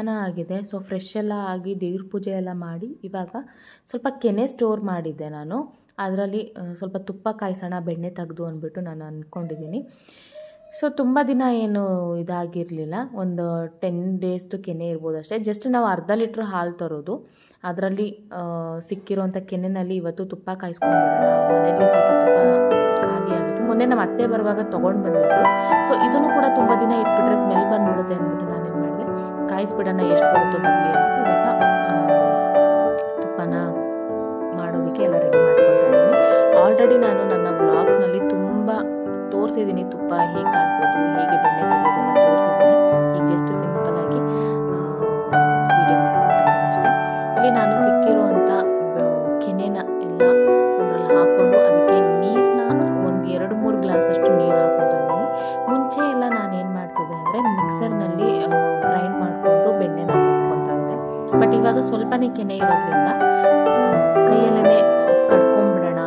ಮಧ್ಯಾಹ್ನ ಆಗಿದೆ. ಸೊ ಫ್ರೆಶ್ ಎಲ್ಲ ಆಗಿ ದೇವ್ರ ಪೂಜೆ ಎಲ್ಲ ಮಾಡಿ ಇವಾಗ ಸ್ವಲ್ಪ ಕೆನೆ ಸ್ಟೋರ್ ಮಾಡಿದ್ದೆ ನಾನು. ಅದರಲ್ಲಿ ಸ್ವಲ್ಪ ತುಪ್ಪ ಕಾಯಿಸೋಣ ಬೆಣ್ಣೆ ತೆಗೆದು ಅಂದ್ಬಿಟ್ಟು ನಾನು ಅಂದ್ಕೊಂಡಿದ್ದೀನಿ. ಸೊ ತುಂಬ ದಿನ ಏನು ಇದಾಗಿರಲಿಲ್ಲ, ಒಂದು 10 ಡೇಸ್ದು ಕೆನೆ ಇರ್ಬೋದು ಅಷ್ಟೇ. ಜಸ್ಟ್ ನಾವು ಅರ್ಧ ಲೀಟ್ರ್ ಹಾಲು ತರೋದು, ಅದರಲ್ಲಿ ಸಿಕ್ಕಿರೋಂಥ ಕೆನೆಯಲ್ಲಿ ಇವತ್ತು ತುಪ್ಪ ಕಾಯಿಸ್ಕೊಂಡ್ಬಿಡೋಣ. ಮನೆಯಲ್ಲಿ ಸ್ವಲ್ಪ ತುಪ್ಪ ಖಾಲಿ ಆಗಿತ್ತು, ಮೊನ್ನೆ ನಮ್ಮ ಅತ್ತೆ ಬರುವಾಗ ತೊಗೊಂಡು ಬಂದಿದ್ರು. ಸೊ ಇದನ್ನು ಕೂಡ ತುಂಬ ದಿನ ಇಟ್ಬಿಟ್ರೆ ಸ್ಮೆಲ್ ಬಂದ್ಬಿಡುತ್ತೆ ಅಂದ್ಬಿಟ್ಟು ನಾನೇನು ಮಾಡಿದೆ, ಕಾಯಿಸ್ಬಿಡೋಣ ಎಷ್ಟು ಬರುತ್ತೋ ಬರಲಿ ಅಂದ್ಬಿಟ್ಟು ಇವಾಗ ತುಪ್ಪನ ಮಾಡೋದಕ್ಕೆ ಎಲ್ಲ ರೆಡಿ ಮಾಡ್ಕೊತಾ ಇದ್ದೀನಿ. ಆಲ್ರೆಡಿ ನಾನು ನನ್ನ ವ್ಲಾಗ್ಸ್ನಲ್ಲಿ ತುಂಬ ತೋರಿಸಿದ್ದೀನಿ ತುಪ್ಪ ಹೇಗೆ ಕಾಯಿಸೋದು, ಹೇಗೆ ಬೆಣ್ಣೆ ತೆಗೆಯೋದೆಲ್ಲ ತೋರಿಸಿದ್ದೀನಿ. ಈಗ ಜಸ್ಟ್ ಸಿಂಪಲ್ಲಾಗಿ ವಿಡಿಯೋ ಮಾಡ್ಕೊತೀನಿ ಅಷ್ಟೇ. ಇಲ್ಲಿ ನಾನು ಸಿಕ್ಕಿರುವಂಥ ಕೆನೆನ ಎಲ್ಲ ಒಂದರಲ್ಲಿ ಹಾಕ್ಕೊಂಡು ಅದಕ್ಕೆ ನೀರನ್ನ ಒಂದು 2-3 ಗ್ಲಾಸಷ್ಟು ನೀರು ಹಾಕ್ಕೊತಾ ಇದ್ದೀನಿ. ಮುಂಚೆ ಎಲ್ಲ ನಾನು ಏನು ಮಾಡ್ತಿದ್ದೆ ಅಂದರೆ ಮಿಕ್ಸರ್ನಲ್ಲಿ ಗ್ರೈಂಡ್ ಮಾಡಿಕೊಂಡು ಬೆಣ್ಣೆನ ತೆಗೆದುಕೊತಾ ಇದ್ದೆ. ಬಟ್ ಇವಾಗ ಸ್ವಲ್ಪನೇ ಕೆನೆ ಇರೋದ್ರಿಂದ ಕೈಯಲ್ಲೇ ಕಡ್ಕೊಂಡ್ಬಿಡೋಣ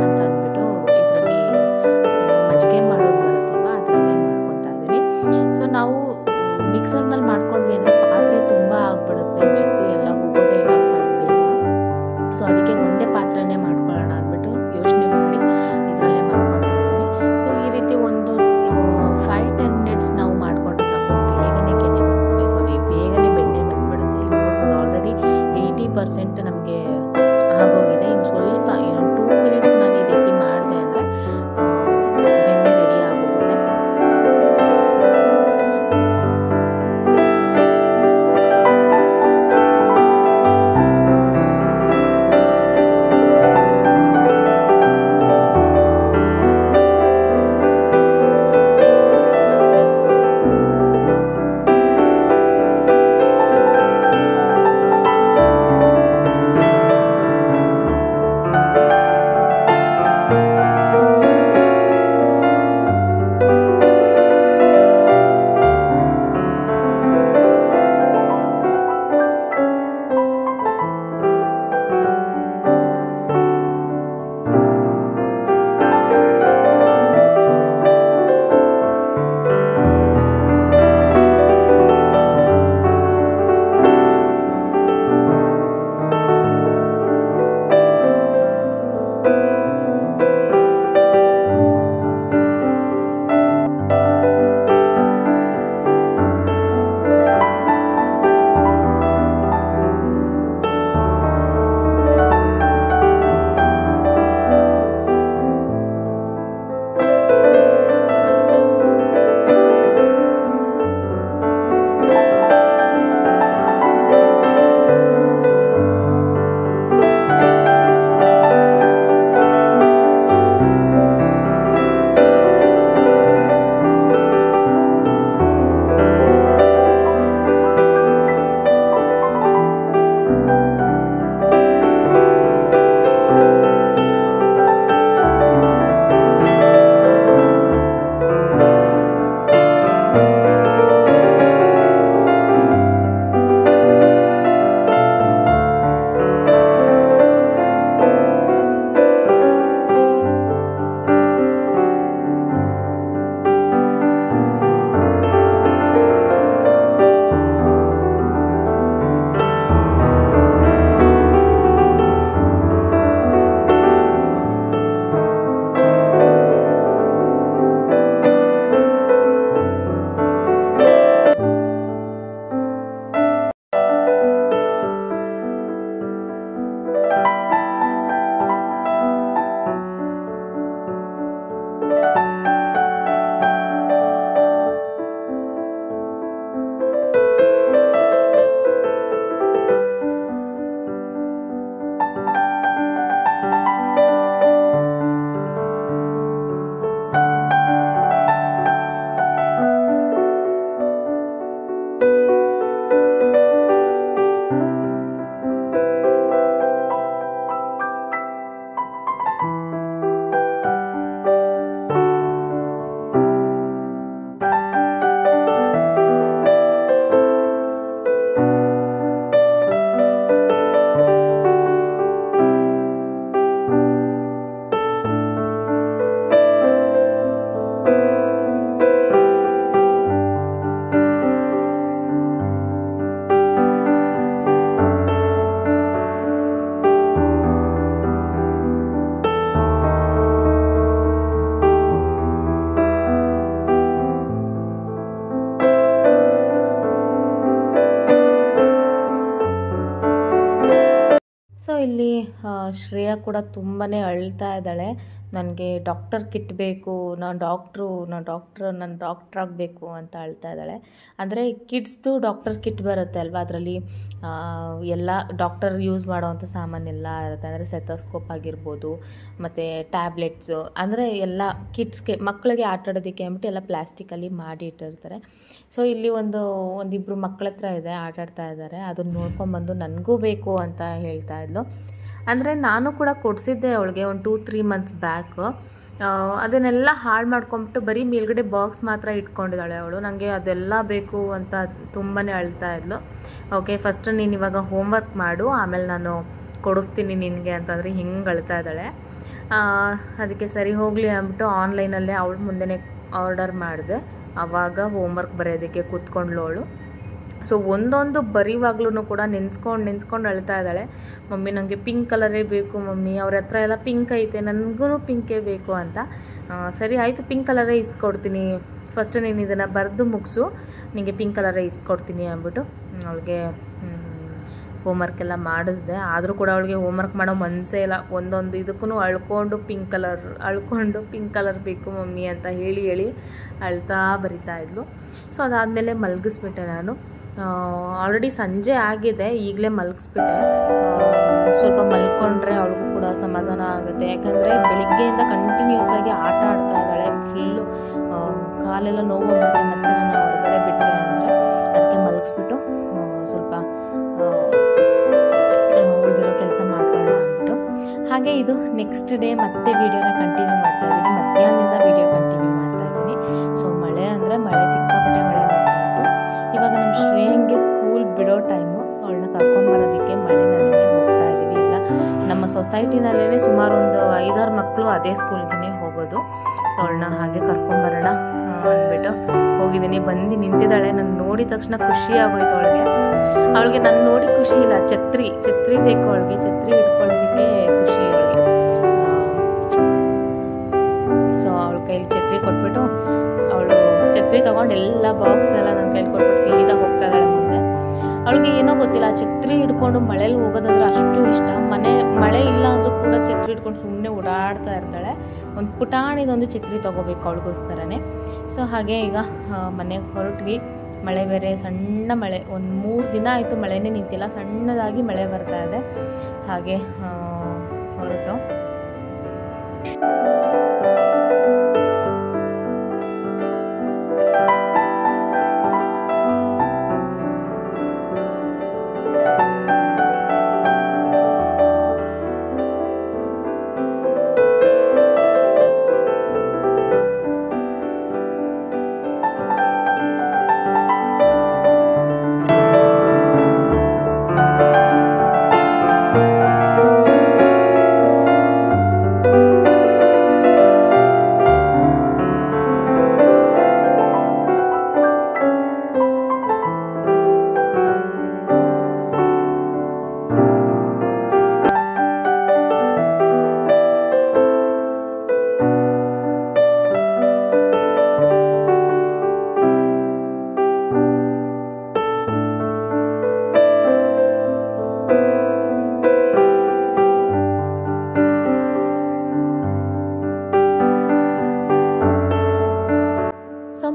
ಅಂತ ಅಂದ್ಬಿಟ್ಟು ಇದರಲ್ಲಿ ಮಜ್ಜಿಗೆ ಮಾಡೋದು ಬರುತ್ತಲ್ವ ಅದರಲ್ಲೇ ಮಾಡ್ಕೊತಾ ಇದ್ದೀನಿ. ಸೊ ನಾವು ಮಿಕ್ಸರ್ನಲ್ಲಿ ಮಾಡ್ಕೊಂಡ್ವಿ ಅಂದರೆ ಪಾತ್ರೆ ತುಂಬ ಆಗಿಬಿಡುತ್ತೆ, ಜಿಡ್ಡು ಎಲ್ಲ ಹೋಗೋದೇ ಇಲ್ಲ ಬೇಗ. ಸೊ ಅದಕ್ಕೆ ಒಂದೇ ಪಾತ್ರೆನೇ ಮಾಡ್ಕೊಳ್ಳೋಣ ಅಂದ್ಬಿಟ್ಟು ಯೋಚನೆ ಮಾಡಿ ಇದರಲ್ಲೇ ಮಾಡ್ಕೊತಾ ಇದ್ದೀನಿ. ಸೊ ಈ ರೀತಿ ಒಂದು 5-10 ಮಿನಿಟ್ಸ್ ನಾವು ಮಾಡಿಕೊಂಡ್ರೆ ಸಾಕು, ಬೇಗನೆ ಬೇಗನೆ ಬೆಣ್ಣೆ ಬಂದ್ಬಿಡುತ್ತೆ. ಈಗ ನೋಡ್ಬೋದು ಆಲ್ರೆಡಿ 80% ನಮಗೆ ಆಗೋಗಿದೆ. ಇನ್ನು ಇಲ್ಲಿ ಶ್ರೇಯಾ ಕೂಡ ತುಂಬಾ ಅಳ್ತಾ ಇದ್ದಾಳೆ. ನನಗೆ ಡಾಕ್ಟರ್ ಕಿಟ್ ಬೇಕು, ನಾನು ಡಾಕ್ಟ್ರ್ ಆಗಬೇಕು ಅಂತ ಅಳ್ತಾ ಇದ್ದಾಳೆ. ಅಂದರೆ ಕಿಡ್ಸ್ದು ಡಾಕ್ಟರ್ ಕಿಟ್ ಬರುತ್ತೆ ಅಲ್ವಾ, ಅದರಲ್ಲಿ ಎಲ್ಲ ಡಾಕ್ಟರ್ ಯೂಸ್ ಮಾಡೋವಂಥ ಸಾಮಾನೆಲ್ಲ ಇರುತ್ತೆ. ಅಂದರೆ ಸೆಥೋಸ್ಕೋಪ್ ಆಗಿರ್ಬೋದು, ಮತ್ತು ಟ್ಯಾಬ್ಲೆಟ್ಸು, ಅಂದರೆ ಎಲ್ಲ ಕಿಡ್ಸ್ಗೆ ಮಕ್ಕಳಿಗೆ ಆಟ ಆಡೋದಕ್ಕೆ ಅಂದ್ಬಿಟ್ಟು ಎಲ್ಲ ಪ್ಲಾಸ್ಟಿಕಲ್ಲಿ ಮಾಡಿ ಇಟ್ಟಿರ್ತಾರೆ. ಸೊ ಇಲ್ಲಿ ಒಂದಿಬ್ಬರು ಮಕ್ಕಳ ಹತ್ರ ಇದೆ, ಆಟ ಆಡ್ತಾ ಇದ್ದಾರೆ. ಅದನ್ನು ನೋಡ್ಕೊಂಬಂದು ನನಗೂ ಬೇಕು ಅಂತ ಹೇಳ್ತಾ ಇದ್ಲು. ಅಂದರೆ ನಾನು ಕೂಡ ಕೊಡಿಸಿದ್ದೆ ಅವಳಿಗೆ ಒಂದು 2-3 ಮಂತ್ಸ್ ಬ್ಯಾಕು. ಅದನ್ನೆಲ್ಲ ಹಾಳು ಮಾಡ್ಕೊಂಬಿಟ್ಟು ಬರೀ ಮೇಲ್ಗಡೆ ಬಾಕ್ಸ್ ಮಾತ್ರ ಇಟ್ಕೊಂಡಿದ್ದಾಳೆ ಅವಳು. ನನಗೆ ಅದೆಲ್ಲ ಬೇಕು ಅಂತ ತುಂಬಾ ಅಳ್ತಾ ಇದ್ಲು. ಓಕೆ, ಫಸ್ಟ್ ನೀನು ಇವಾಗ ಹೋಮ್ವರ್ಕ್ ಮಾಡು, ಆಮೇಲೆ ನಾನು ಕೊಡಿಸ್ತೀನಿ ನಿನಗೆ ಅಂತಂದರೆ ಹಿಂಗೆ ಅಳ್ತಾ ಇದ್ದಾಳೆ. ಅದಕ್ಕೆ ಸರಿ ಹೋಗಲಿ ಅಂದ್ಬಿಟ್ಟು ಆನ್ಲೈನಲ್ಲೇ ಅವಳು ಮುಂದೆನೇ ಆರ್ಡರ್ ಮಾಡಿದೆ. ಆವಾಗ ಹೋಮ್ವರ್ಕ್ ಬರೆಯೋದಕ್ಕೆ ಕೂತ್ಕೊಂಡ್ಳು ಅವಳು. ಸೊ ಒಂದೊಂದು ಬರೀವಾಗ್ಲೂ ಕೂಡ ನೆನ್ಸ್ಕೊಂಡು ಅಳ್ತಾ ಇದ್ದಾಳೆ. ಮಮ್ಮಿ ನನಗೆ ಪಿಂಕ್ ಕಲರೇ ಬೇಕು ಮಮ್ಮಿ, ಅವ್ರ ಹತ್ರ ಎಲ್ಲ ಪಿಂಕ್ ಐತೆ, ನನಗೂ ಪಿಂಕೇ ಬೇಕು ಅಂತ. ಸರಿ ಆಯಿತು, ಪಿಂಕ್ ಕಲರೇ ಇಸ್ಕೊಡ್ತೀನಿ, ಫಸ್ಟ್ ನೀನು ಇದನ್ನು ಬರೆದು ಮುಗಿಸು, ನಿನಗೆ ಪಿಂಕ್ ಕಲರೇ ಇಸ್ಕೊಡ್ತೀನಿ ಅಂದ್ಬಿಟ್ಟು ಅವಳಿಗೆ ಹೋಮ್ವರ್ಕ್ ಎಲ್ಲ ಮಾಡಿಸ್ದೆ. ಆದರೂ ಕೂಡ ಅವಳಿಗೆ ಹೋಮ್ವರ್ಕ್ ಮಾಡೋ ಮನಸ್ಸೇ ಇಲ್ಲ. ಒಂದೊಂದು ಇದಕ್ಕೂ ಅಳ್ಕೊಂಡು ಪಿಂಕ್ ಕಲರ್ ಬೇಕು ಮಮ್ಮಿ ಅಂತ ಹೇಳಿ ಅಳ್ತಾ ಬರಿತಾ ಇದ್ಲು. ಸೊ ಅದಾದಮೇಲೆ ಮಲಗಿಸ್ಬಿಟ್ಟೆ ನಾನು. ಆಲ್ರೆಡಿ ಸಂಜೆ ಆಗಿದೆ, ಈಗಲೇ ಮಲಗಿಸ್ಬಿಟ್ಟೆ. ಸ್ವಲ್ಪ ಮಲ್ಕೊಂಡ್ರೆ ಅವಳಿಗೂ ಕೂಡ ಸಮಾಧಾನ ಆಗುತ್ತೆ. ಯಾಕಂದರೆ ಬೆಳಿಗ್ಗೆಯಿಂದ ಕಂಟಿನ್ಯೂಸ್ ಆಗಿ ಆಟ ಆಡ್ತಾ ಇದ್ದಾಳೆ. ಫುಲ್ಲು ಕಾಲೆಲ್ಲ ನೋವಾಗುತ್ತೆ. ಮತ್ತು ನಾನು ಹೊರಗಡೆ ಬಿಟ್ಟೆ ಅಂದರೆ ಅದಕ್ಕೆ ಮಲಗಿಸ್ಬಿಟ್ಟು ಸ್ವಲ್ಪ ಉಳಿದಿರೋ ಕೆಲಸ ಮಾಡ್ಕೊಳ್ಳೋಣ ಅಂದ್ಬಿಟ್ಟು. ಹಾಗೆ ಇದು ನೆಕ್ಸ್ಟ್ ಡೇ ಮತ್ತೆ ವೀಡಿಯೋನ ಕಂಟಿನ್ಯೂ ಮಾಡ್ತಾ ಇದ್ದೀನಿ. ಮಧ್ಯಾಹ್ನದಿಂದ ವೀಡಿಯೋ ಕಂಟಿನ್ಯೂ ಮಾಡ್ತಾ ಇದ್ದೀನಿ. ಸೊ ಮಳೆ ಸಿಕ್ಕಾಪಟ್ಟೆ ಮಳೆ ಬರ್ತಾ ಇತ್ತು. ಇವಾಗ ನಮ್ಮ ಶ್ರೇಯಂಗೆ ಸ್ಕೂಲ್ ಬಿಡೋ ಟೈಮು. ಸೊ ಅವಳನ್ನ ಕರ್ಕೊಂಡ್ಬರೋದಕ್ಕೆ ಮಳೆನಲ್ಲೇ ಹೋಗ್ತಾ ಇದ್ದೀವಿ. ಎಲ್ಲ ನಮ್ಮ ಸೊಸೈಟಿನಲ್ಲೇ ಸುಮಾರು ಒಂದು 5-6 ಮಕ್ಕಳು ಅದೇ ಸ್ಕೂಲ್ಗೆ ಹೋಗೋದು. ಸೊ ಅವಳನ್ನ ಹಾಗೆ ಕರ್ಕೊಂಬರೋಣ ಅಂದ್ಬಿಟ್ಟು ಹೋಗಿದ್ದೀನಿ. ಬಂದು ನಿಂತಿದ್ದಾಳೆ. ನಾನು ನೋಡಿದ ತಕ್ಷಣ ಖುಷಿ ಆಗೋಯ್ತು ಅವಳಿಗೆ ನಾನು ನೋಡಿ ಖುಷಿ ಇಲ್ಲ, ಛತ್ರಿ ಬೇಕು ಅವಳಿಗೆ. ಛತ್ರಿ ಇಟ್ಕೊಳ್ಳೋದಕ್ಕೆ ಖುಷಿ ಅವಳಿಗೆ. ಸೊ ಅವಳ ಕೈಲಿ ಛತ್ರಿ ಕೊಟ್ಬಿಟ್ಟು ಅವಳು ಛತ್ರಿ ತೊಗೊಂಡು ಎಲ್ಲ ಬಾಕ್ಸ್ ಎಲ್ಲ ನನ್ನ ಕೈಲಿ ಕೊಟ್ಬಿಟ್ಟು ಸೀದಾ ಹೋಗ್ತಾ ಇದ್ದಾಳೆ ಮುಂದೆ. ಅವಳಿಗೆ ಏನೋ ಗೊತ್ತಿಲ್ಲ, ಛತ್ರಿ ಹಿಡ್ಕೊಂಡು ಮಳೇಲಿ ಹೋಗೋದಂದ್ರೆ ಅಷ್ಟು ಇಷ್ಟ. ಮಳೆ ಇಲ್ಲ ಅಂದರೂ ಕೂಡ ಛತ್ರಿ ಹಿಡ್ಕೊಂಡು ಸುಮ್ಮನೆ ಓಡಾಡ್ತಾ ಇರ್ತಾಳೆ. ಒಂದು ಪುಟಾಣಿದೊಂದು ಛತ್ರಿ ತೊಗೋಬೇಕು ಅವಳಿಗೋಸ್ಕರನೇ. ಸೊ ಹಾಗೆ ಈಗ ಮನೆಗೆ ಹೊರಟ್ವಿ. ಮಳೆ ಬೇರೆ ಸಣ್ಣ ಮಳೆ, ಒಂದು 3 ದಿನ ಆಯಿತು ಮಳೆನೇ ನಿಂತಿಲ್ಲ, ಸಣ್ಣದಾಗಿ ಮಳೆ ಬರ್ತಾ ಇದೆ. ಹಾಗೆ ಹೊರಟು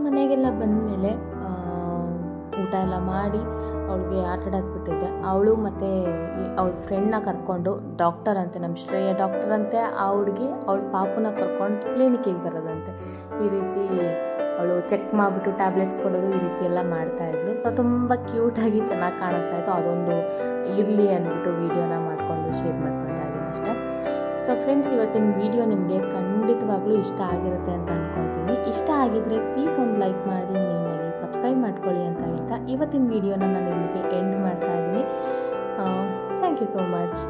ಮನೆಗೆಲ್ಲ ಬಂದಮೇಲೆ ಊಟ ಎಲ್ಲ ಮಾಡಿ ಅವಳಿಗೆ ಆಟ ಆಡಾಕ್ಬಿಟ್ಟಿದ್ದೆ. ಅವಳು ಮತ್ತು ಅವಳ ಫ್ರೆಂಡ್ನ ಕರ್ಕೊಂಡು ಡಾಕ್ಟರ್ ಅಂತೆ, ನಮ್ಮ ಶ್ರೇಯ ಡಾಕ್ಟರ್ ಅಂತೆ, ಆ ಹುಡುಗಿ ಅವಳ ಪಾಪುನ ಕರ್ಕೊಂಡು ಕ್ಲಿನಿಕ್ಕಿಗೆ ಬರೋದಂತೆ. ಈ ರೀತಿ ಅವಳು ಚೆಕ್ ಮಾಡಿಬಿಟ್ಟು ಟ್ಯಾಬ್ಲೆಟ್ಸ್ ಕೊಡೋದು, ಈ ರೀತಿ ಎಲ್ಲ ಮಾಡ್ತಾಯಿದ್ಲು. ಸೊ ತುಂಬ ಕ್ಯೂಟಾಗಿ ಚೆನ್ನಾಗಿ ಕಾಣಿಸ್ತಾ ಇತ್ತು. ಅದೊಂದು ಇರಲಿ ಅಂದ್ಬಿಟ್ಟು ವೀಡಿಯೋನ ಮಾಡಿಕೊಂಡು ಶೇರ್ ಮಾಡ್ಕೊತಾ ಇದ್ದೀನಿ ಅಷ್ಟೇ. ಸೊ ಫ್ರೆಂಡ್ಸ್, ಇವತ್ತಿನ ವಿಡಿಯೋ ನಿಮಗೆ ಖಂಡಿತವಾಗ್ಲೂ ಇಷ್ಟ ಆಗಿರುತ್ತೆ ಅಂತ ಅಂದ್ಕೊತೀನಿ. ಇಷ್ಟ ಆಗಿದ್ದರೆ ಪ್ಲೀಸ್ ಒಂದು ಲೈಕ್ ಮಾಡಿ, ಮೇಯ್ನಾಗಿ ಸಬ್ಸ್ಕ್ರೈಬ್ ಮಾಡ್ಕೊಳ್ಳಿ ಅಂತ ಹೇಳ್ತಾ ಇವತ್ತಿನ ವಿಡಿಯೋನ ನಾನು ಇಲ್ಲಿಗೆ ಎಂಡ್ ಮಾಡ್ತಾ ಇದ್ದೀನಿ. Thank you so much.